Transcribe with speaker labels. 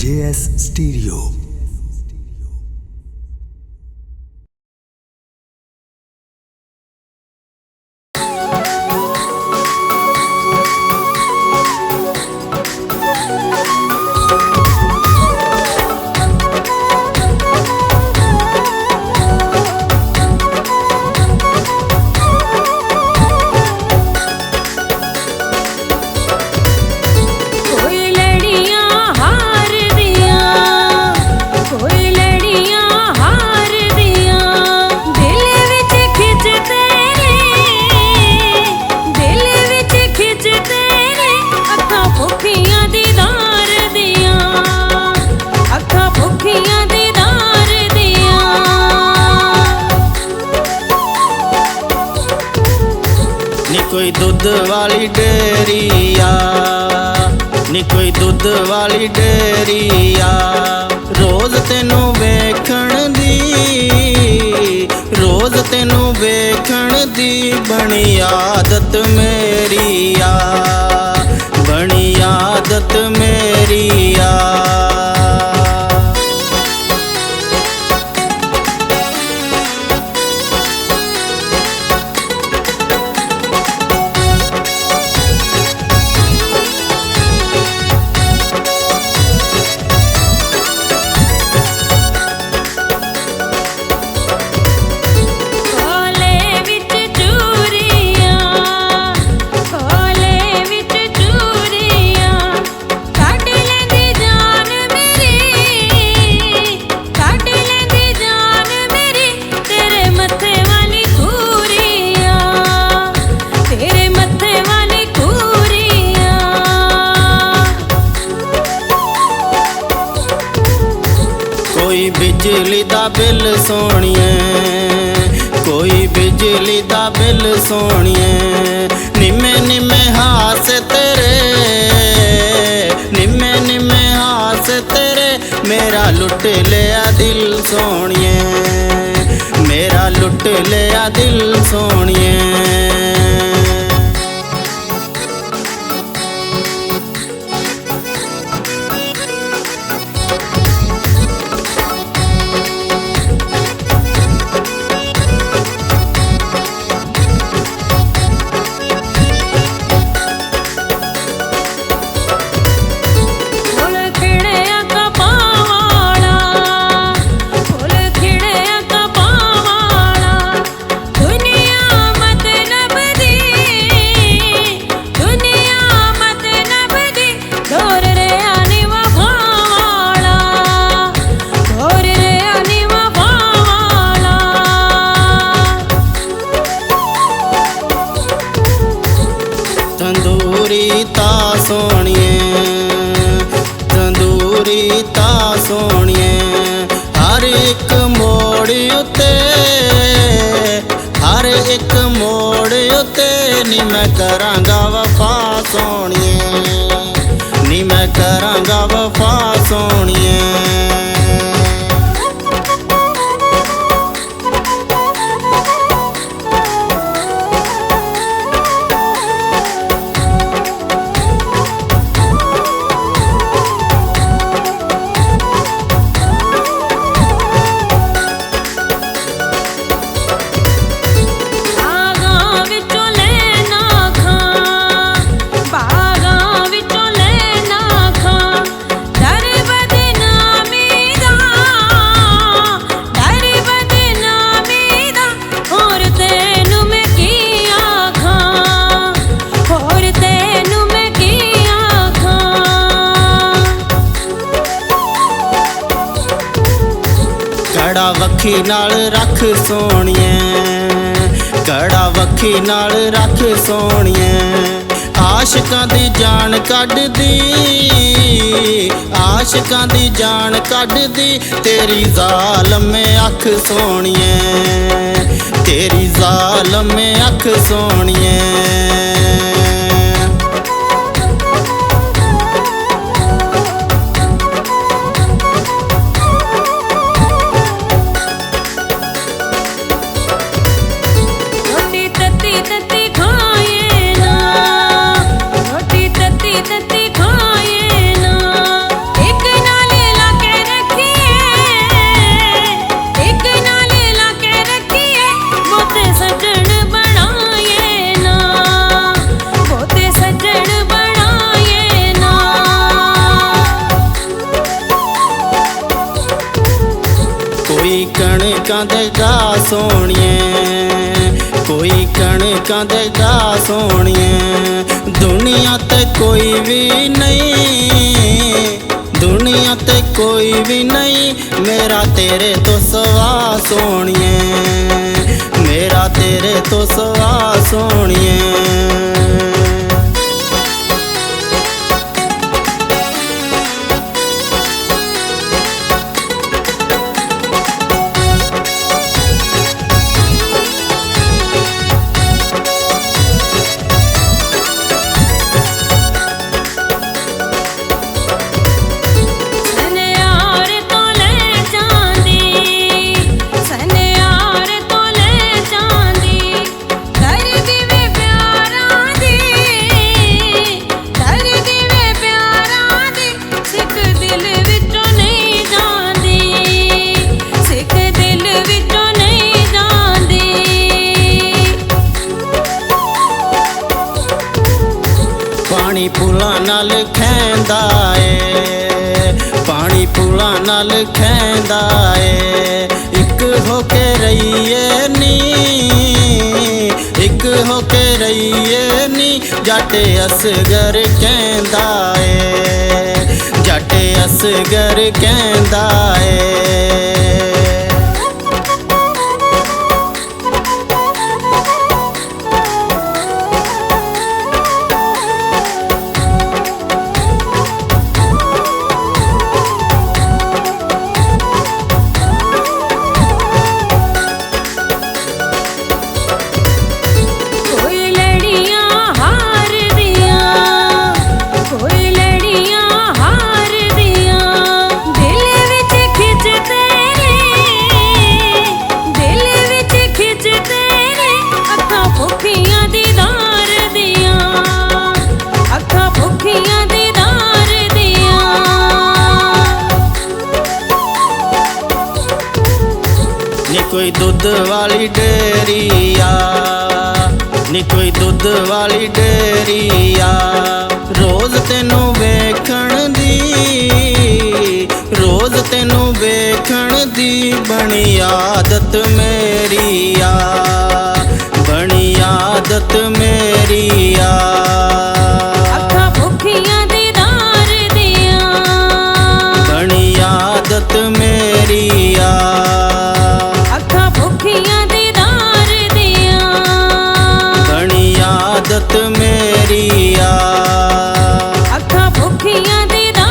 Speaker 1: JS Stereo।
Speaker 2: कोई दुध वाली डेरी आ, नी कोई दुध वाली डेरी आ, रोज तेनू वेखण दी, रोज तेनू वेखण दी बनी आदत मेरी आ, बनी आदत मेरी आ। कोई बिजली दा बिल सोनिए, कोई बिजली दा बिल सोनिए, निम्मे निम्मे हास तेरे, निम्मे निम्मे हास तेरे, मेरा लुट लिया दिल सोनिए, मेरा लुट लिया दिल सोनिए। तंदूरी ता सोनिए, तंदूरी ता सोनिए, हर एक मोड़ उते, हर एक मोड़ उते, नी मैं करांगा वफा सोनिए, नी मैं करांगा वफा सोनिए। कड़ा वखी नाल रख सोनिए, कड़ा वखी नाल रख सोनिए, आशिकां दी जान कढ दी, आशिकां दी जान कढ दी, तेरी जालम अख सोनिए, तेरी जालम अख सोनिए।
Speaker 3: रोटी तत्ती तत्ती खाए ना, एक नाले
Speaker 2: ਕਣਕਾਂ ਦੇ ਗਾ ਸੋਹਣੀਏ, ਕੋਈ ਕਣਕਾਂ ਦੇ ਗਾ ਸੋਹਣੀਏ। ਦੁਨੀਆ ਤੇ ਕੋਈ ਵੀ ਨਹੀਂ, ਦੁਨੀਆ ਤੇ ਕੋਈ ਵੀ ਨਹੀਂ ਮੇਰਾ ਤੇਰੇ ਤੋਂ ਸਵਾ ਸੋਹਣੀਏ, ਮੇਰਾ ਤੇਰੇ ਤੋਂ ਸਵਾ ਸੋਹਣੀਏ। ਪਾਣੀ ਪੁਲਾਂ ਨਾਲ ਖੈਂਦਾ ਏ, ਪਾਣੀ ਪੁਲਾਂ ਨਾਲ ਖੈਂਦਾ ਏ। ਇੱਕ ਹੋ ਕੇ ਰਹੀਏ ਨੀ, ਇੱਕ ਹੋ ਕੇ ਰਹੀਏ ਨੀ ਜੱਟ ਅਸਗਰ ਕਹਿੰਦਾ ਏ, ਜੱਟ ਅਸਗਰ ਕਹਿੰਦਾ ਏ। ਨੀ ਕੋਈ ਦੁੱਧ ਵਾਲੀ ਡੇਰੀ ਆ, ਨੀ ਕੋਈ ਦੁੱਧ ਵਾਲੀ ਡੇਰੀ ਆ। ਰੋਜ਼ ਤੈਨੂੰ ਵੇਖਣ ਦੀ, ਰੋਜ਼ ਤੈਨੂੰ ਵੇਖਣ ਦੀ ਬਣੀ ਆਦਤ ਮੇਰੀ ਆ, ਬਣੀ ਆਦਤ ਮੇਰੀ ਆ।
Speaker 1: ਅੱਖਾਂ ਭੁੱਖੀਆਂ ਦੀਦਾਰ ਦੀਆਂ,
Speaker 2: ਬਣੀ ਆਦਤ ਮੇਰੀ ਆ।
Speaker 1: ਅੱਖਾਂ ਭੁੱਖੀਆਂ ਦੀਦਾਰ ਦੀਆਂ,
Speaker 2: ਬਣੀ ਆਦਤ ਮੇਰੀ ਆ।
Speaker 1: ਅੱਖਾਂ ਭੁੱਖੀਆਂ ਦੀਦਾਰ